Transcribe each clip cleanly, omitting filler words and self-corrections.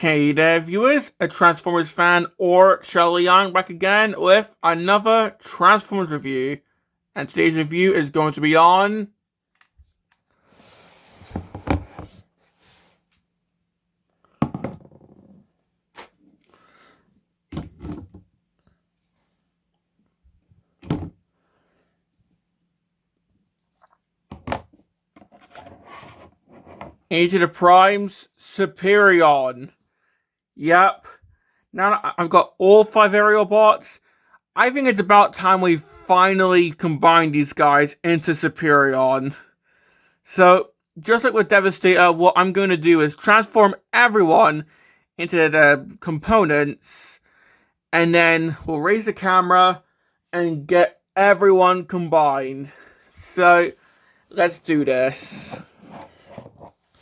Hey there, viewers, a Transformers fan or Shirley Young back again with another Transformers review. And today's review is going to be on Age of the Primes Superion. Yep. Now I've got all 5 aerial bots. I think it's about time we finally combine these guys into Superion. So, just like with Devastator, what I'm going to do is transform everyone into the components, and then we'll raise the camera and get everyone combined. So, let's do this.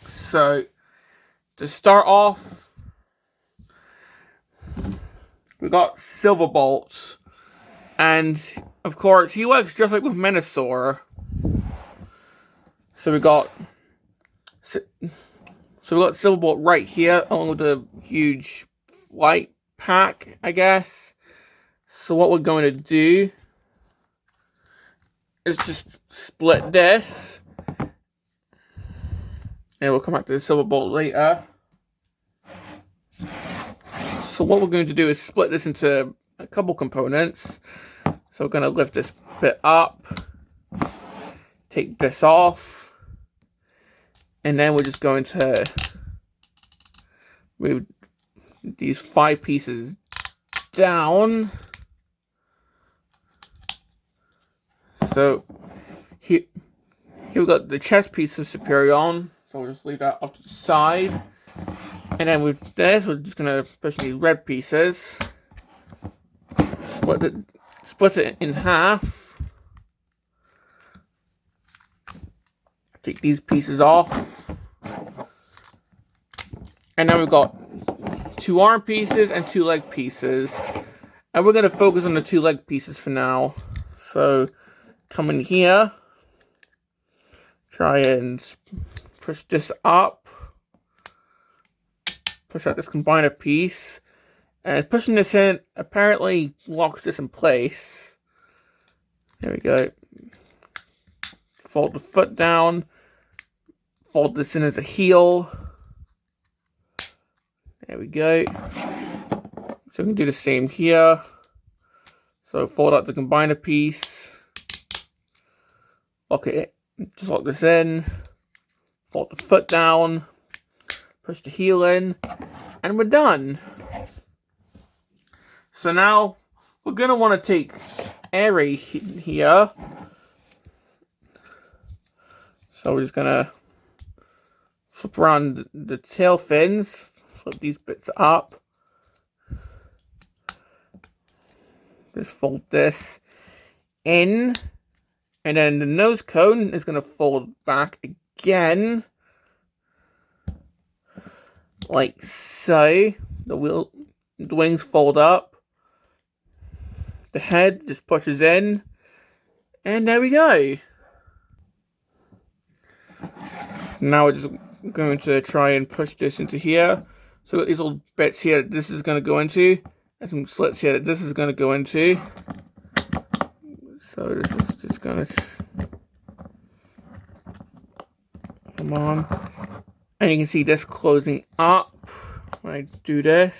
So, to start off, we got Silverbolt. And, of course, he works just like with Menasor. So we got Silverbolt right here, along with a huge light pack, I guess. So what we're going to do is just split this, and we'll come back to the Silverbolt later. So what we're going to do is split this into a couple components. So we're going to lift this bit up, take this off, and then we're just going to move these 5 pieces down. So here we got the chest piece of Superion. So we'll just leave that off to the side. And then with this, we're just gonna push these red pieces. Split it in half. Take these pieces off. And then we've got 2 arm pieces and 2 leg pieces. And we're gonna focus on the 2 leg pieces for now. So come in here, try and push this up, push out this combiner piece, and pushing this in apparently locks this in place. There we go. Fold the foot down, fold this in as a heel. There we go. So we can do the same here. So fold out the combiner piece, lock it in, just lock this in, fold the foot down, push the heel in, and we're done. So now we're going to want to take Airy here. So we're just going to flip around the tail fins, flip these bits up. Just fold this in, and then the nose cone is going to fold back again, like so. The wings fold up, the head just pushes in, and there we go. Now we're just going to try and push this into here. So these little bits here that this is going to go into, and some slits here that this is going to go into. So this is just going to come on. And you can see this closing up when I do this.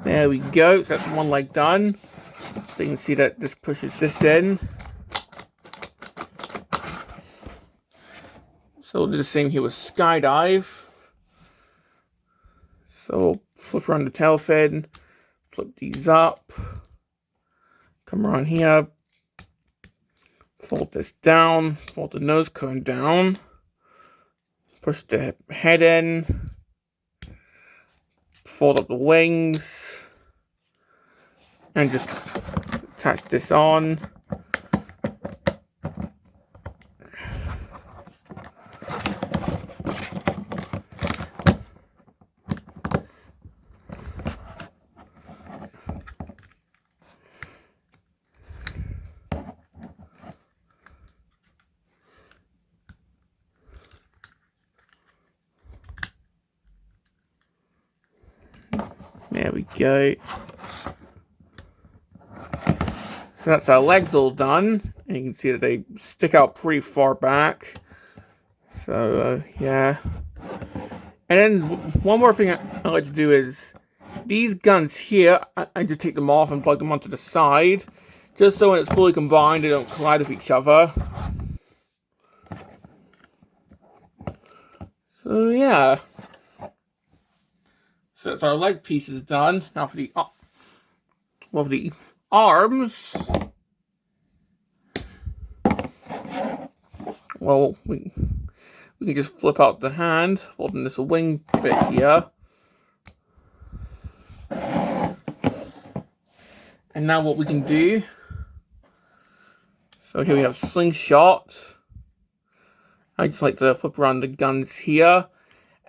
There we go. So that's one leg done. So you can see that this pushes this in. So we'll do the same here with Skydive. So flip around the tail fin, flip these up, come around here, fold this down, fold the nose cone down, push the head in, fold up the wings, and just attach this on. There we go. So that's our legs all done. And you can see that they stick out pretty far back. So, yeah. And then one more thing I like to do is these guns here, I just take them off and plug them onto the side. Just so when it's fully combined, they don't collide with each other. So, yeah. So that's our leg pieces done. Now for the arms. Well, we can just flip out the hand, holding this wing bit here. And now what we can do. So here we have Slingshot. I just like to flip around the guns here.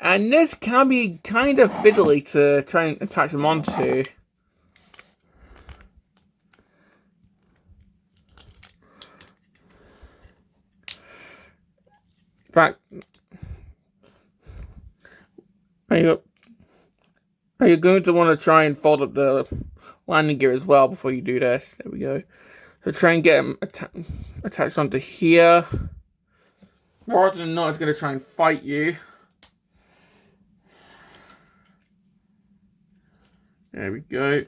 And this can be kind of fiddly to try and attach them onto. In fact, you're going to want to try and fold up the landing gear as well before you do this. There we go. So try and get them attached onto here. Rather than not, it's going to try and fight you. There we go.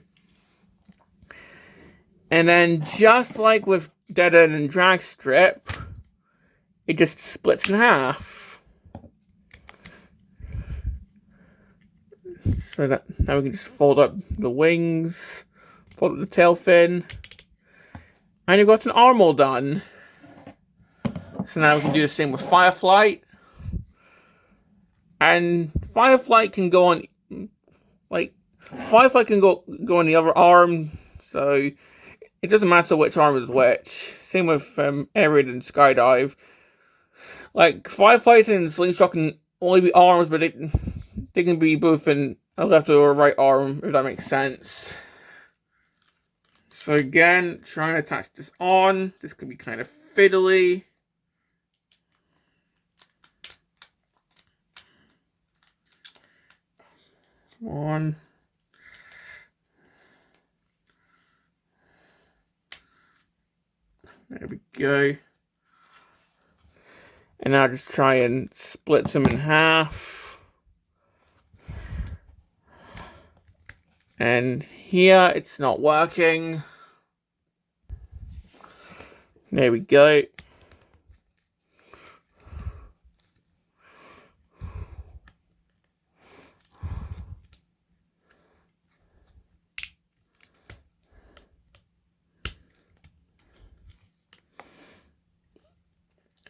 And then just like with Dead End and Drag Strip, it just splits in half. So that now we can just fold up the wings, fold up the tail fin, and you've got an arm all done. So now we can do the same with Firefly. And Firefly can go on, Firefly can go on the other arm, so it doesn't matter which arm is which. Same with Arid and Skydive. Like, Fireflies and Slingshot can only be arms, but they can be both in a left or a right arm, if that makes sense. So again, trying to attach this on. This can be kind of fiddly. Come on. There we go. And now just try and split them in half. And here it's not working. There we go.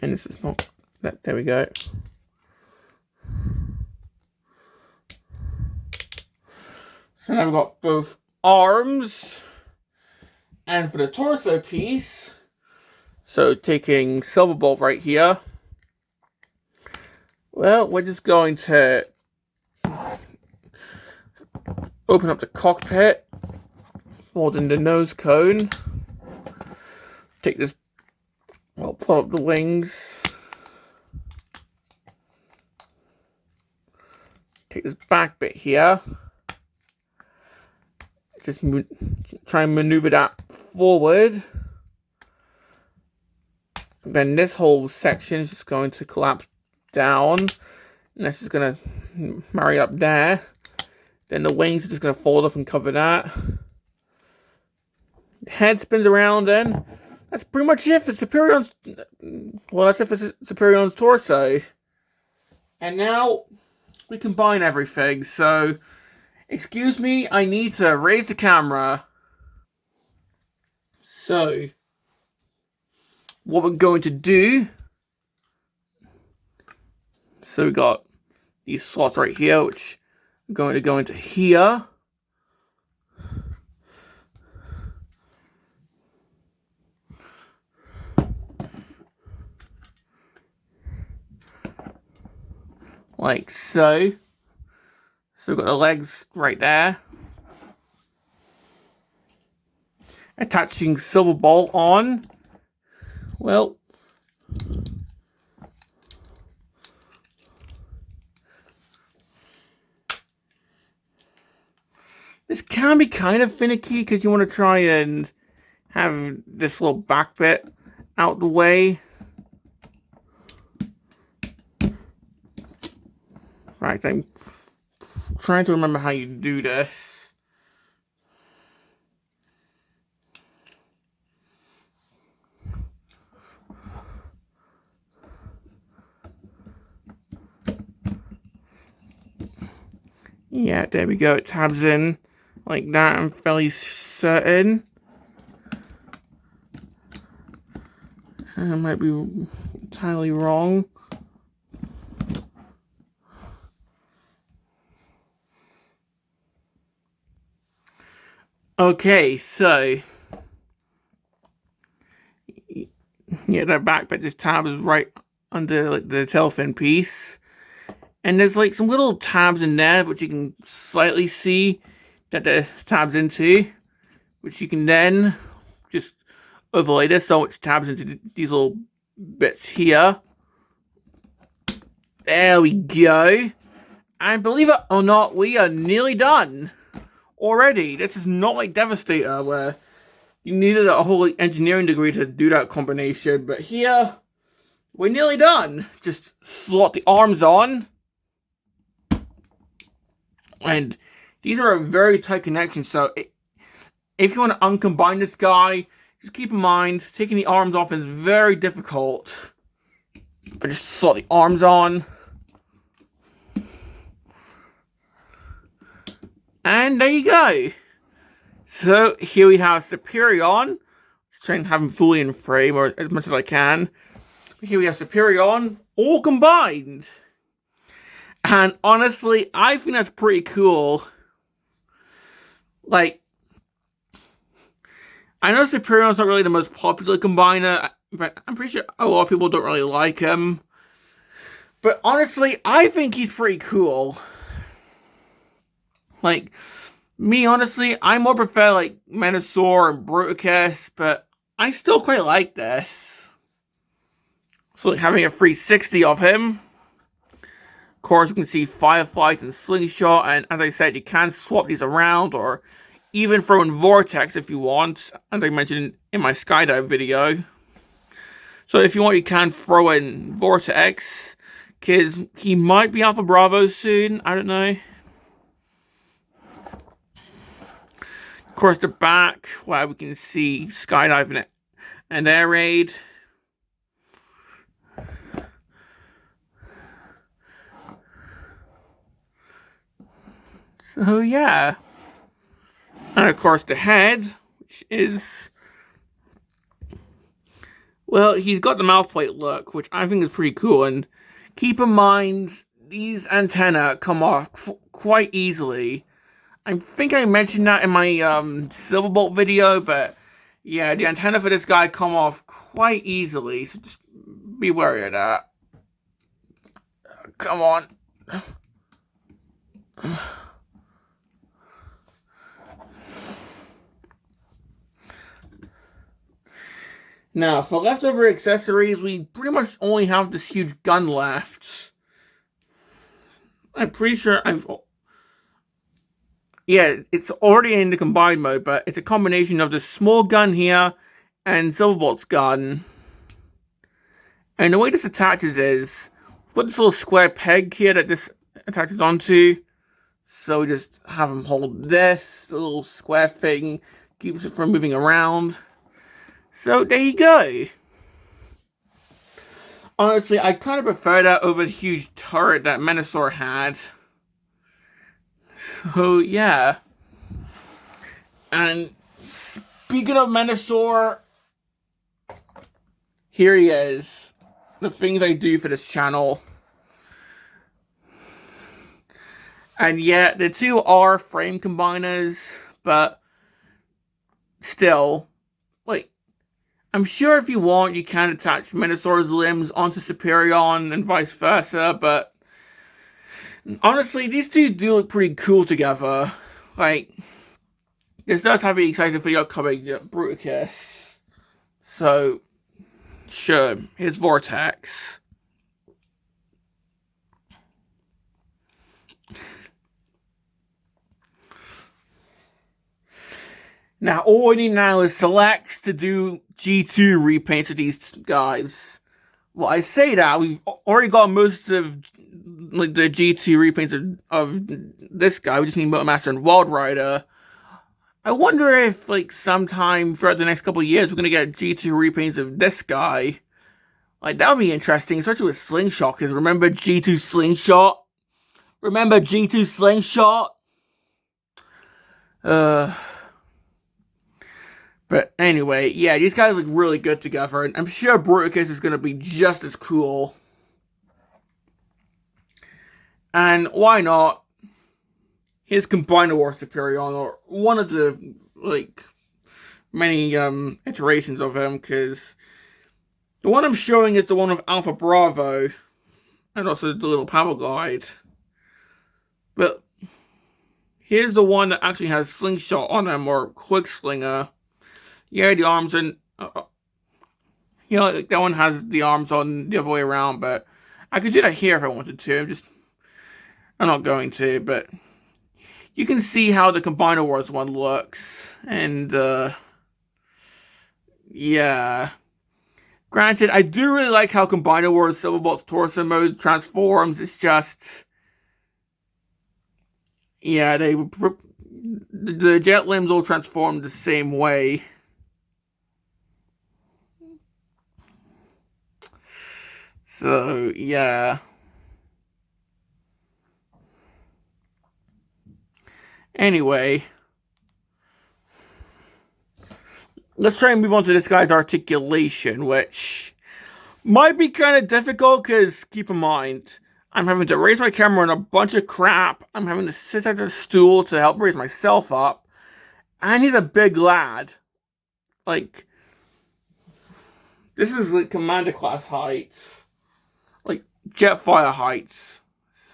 And this is not that. There we go. So now we've got both arms. And for the torso piece, so taking Silverbolt right here, well, we're just going to open up the cockpit, fold in the nose cone, take this, well, pull up the wings, take this back bit here, just try and maneuver that forward. Then this whole section is just going to collapse down, and this is going to marry up there. Then the wings are just going to fold up and cover that. The head spins around, and that's pretty much it for Superion's. Well, that's it for Superion's torso. And now we combine everything. So, excuse me, I need to raise the camera. So, what we're going to do. So we got these slots right here, which are going to go into here. Like so. So we've got the legs right there. Attaching Silverbolt on. Well, This can be kind of finicky because you want to try and have this little back bit out the way. Right, I'm trying to remember how you do this. Yeah, there we go. It tabs in like that. I'm fairly certain. I might be entirely wrong. Okay, so yeah, that back bit, this tab is right under like the tail fin piece. And there's like some little tabs in there, which you can slightly see that the tabs into, which you can then just overlay this so it tabs into these little bits here. There we go. And believe it or not, we are nearly done already. This is not like Devastator, where you needed a whole engineering degree to do that combination. But here, we're nearly done. Just slot the arms on. And these are a very tight connection, so if you want to uncombine this guy, just keep in mind, taking the arms off is very difficult. But just slot the arms on. And there you go. So here we have Superion. Let's try and have him fully in frame, or as much as I can. Here we have Superion, all combined. And honestly, I think that's pretty cool. Like, I know Superion's not really the most popular combiner, but I'm pretty sure a lot of people don't really like him. But honestly, I think he's pretty cool. Like, me, honestly, I more prefer, like, Menasor and Bruticus, but I still quite like this. So, like, having a 360 of him. Of course, you can see Fireflies and Slingshot, and as I said, you can swap these around, or even throw in Vortex if you want, as I mentioned in my skydive video. So if you want, you can throw in Vortex, because he might be Alpha Bravo soon, I don't know. Of course, the back, where we can see skydiving and air raid. So yeah. And of course the head, which is, well, he's got the mouthplate look, which I think is pretty cool. And keep in mind, these antennae come off quite easily. I think I mentioned that in my Silverbolt video, but yeah, the antenna for this guy come off quite easily, so just be wary of that. Come on. Now, for leftover accessories, we pretty much only have this huge gun left. I'm pretty sure yeah, it's already in the combined mode, but it's a combination of the small gun here and Silverbolt's gun. And the way this attaches is, we've got this little square peg here that this attaches onto. So we just have him hold this little square thing, keeps it from moving around. So there you go. Honestly, I kind of prefer that over the huge turret that Menasor had. So yeah. And speaking of Menasor, here he is. The things I do for this channel. And yeah, the two are frame combiners, but still, like, I'm sure if you want, you can attach Menasor's limbs onto Superion and vice versa, but honestly, these two do look pretty cool together. Like, this does have an exciting video coming, Bruticus. So, sure, here's Vortex. Now, all we need now is select to do G2 repaints of these guys. Well, I say that, we've already got most of like the G2 repaints of this guy. We just need Motormaster and Wild Rider. I wonder if, like, sometime throughout the next couple of years, we're gonna get G2 repaints of this guy. Like, that would be interesting, especially with Slingshot, because remember G2 Slingshot? Remember G2 Slingshot? But anyway, yeah, these guys look really good together, and I'm sure Bruticus is going to be just as cool. And why not? His Combiner War Superion, or one of the, like, many iterations of him, because the one I'm showing is the one of Alpha Bravo, and also the little power guide. But here's the one that actually has Slingshot on him, or Quick Slinger. Yeah, the arms and you know, like, that one has the arms on the other way around, but I could do that here if I wanted to. I'm not going to, but you can see how the Combiner Wars one looks, and yeah. Granted, I do really like how Combiner Wars Silverbolt's torso mode transforms. It's just, yeah, the jet limbs all transform the same way. So, yeah. Anyway. Let's try and move on to this guy's articulation, which might be kind of difficult, because keep in mind, I'm having to raise my camera on a bunch of crap. I'm having to sit at a stool to help raise myself up. And he's a big lad. Like, this is like Commander class heights. Like, Jetfire heights.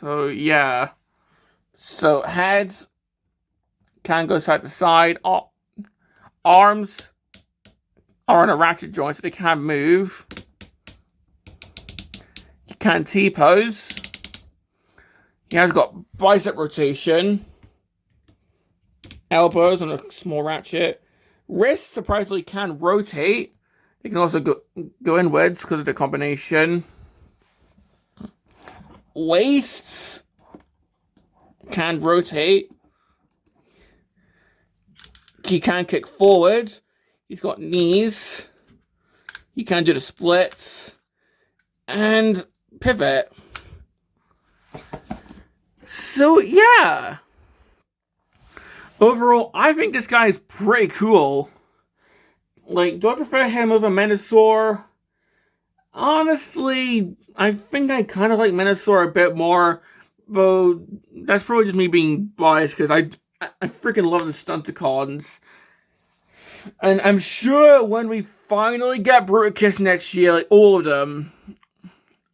So, yeah. So, heads can go side to side. Arms are on a ratchet joint, so they can't move. He can T-pose. He has got bicep rotation. Elbows on a small ratchet. Wrists, surprisingly, can rotate. They can also go inwards because of the combination. Waists can rotate. He can kick forward. He's got knees. He can do the splits. And pivot. So, yeah. Overall, I think this guy is pretty cool. Like, do I prefer him over Menasor? Honestly, I think I kind of like Menasor a bit more. But that's probably just me being biased, because I freaking love the Stunticons. And I'm sure when we finally get Bruticus next year, like all of them,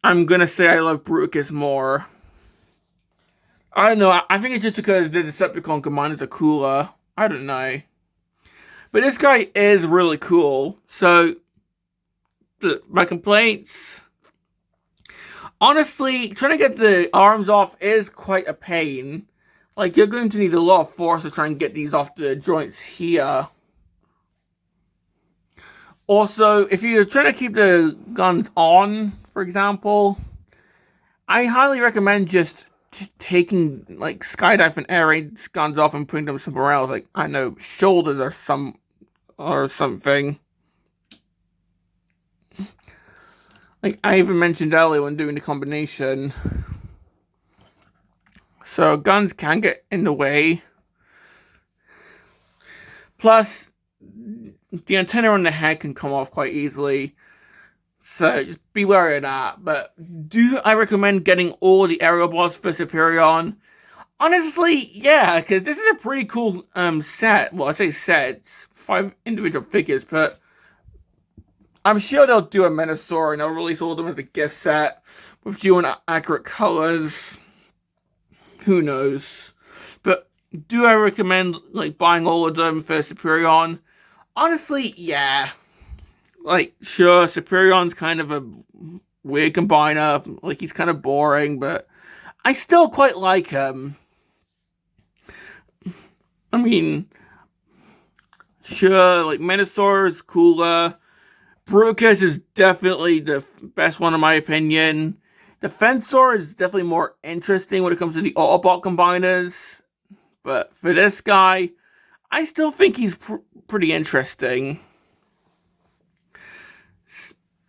I'm gonna say I love Bruticus more. I don't know, I think it's just because the Decepticon commanders are cooler. I don't know. But this guy is really cool. So, my complaints... Honestly, trying to get the arms off is quite a pain. Like, you're going to need a lot of force to try and get these off the joints here. Also, if you're trying to keep the guns on, for example, I highly recommend just taking, like, skydive and air raid guns off and putting them somewhere else. Like, I know, shoulders or something. Like, I even mentioned earlier when doing the combination. So, guns can get in the way. Plus, the antenna on the head can come off quite easily. So, just be wary of that. But, do I recommend getting all the aerial bots for Superion? Honestly, yeah, because this is a pretty cool set. Well, I say sets. 5 individual figures, but I'm sure they'll do a Menasor and they'll release all of them as a gift set with due and accurate colors. Who knows? But do I recommend, like, buying all of them for Superion? Honestly, yeah. Like, sure, Superion's kind of a weird combiner. Like, he's kind of boring, but I still quite like him. I mean, Sure, like Menosaur is cooler. Bruticus is definitely the best one in my opinion. Defensor is definitely more interesting when it comes to the Autobot combiners. But for this guy, I still think he's pretty interesting.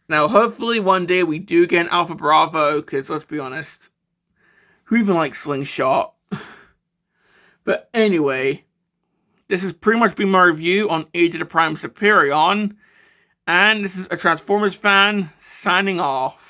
Now, hopefully one day we do get an Alpha Bravo, because let's be honest, who even likes Slingshot? But anyway, this has pretty much been my review on Age of the Prime Superion, and this is a Transformers fan signing off.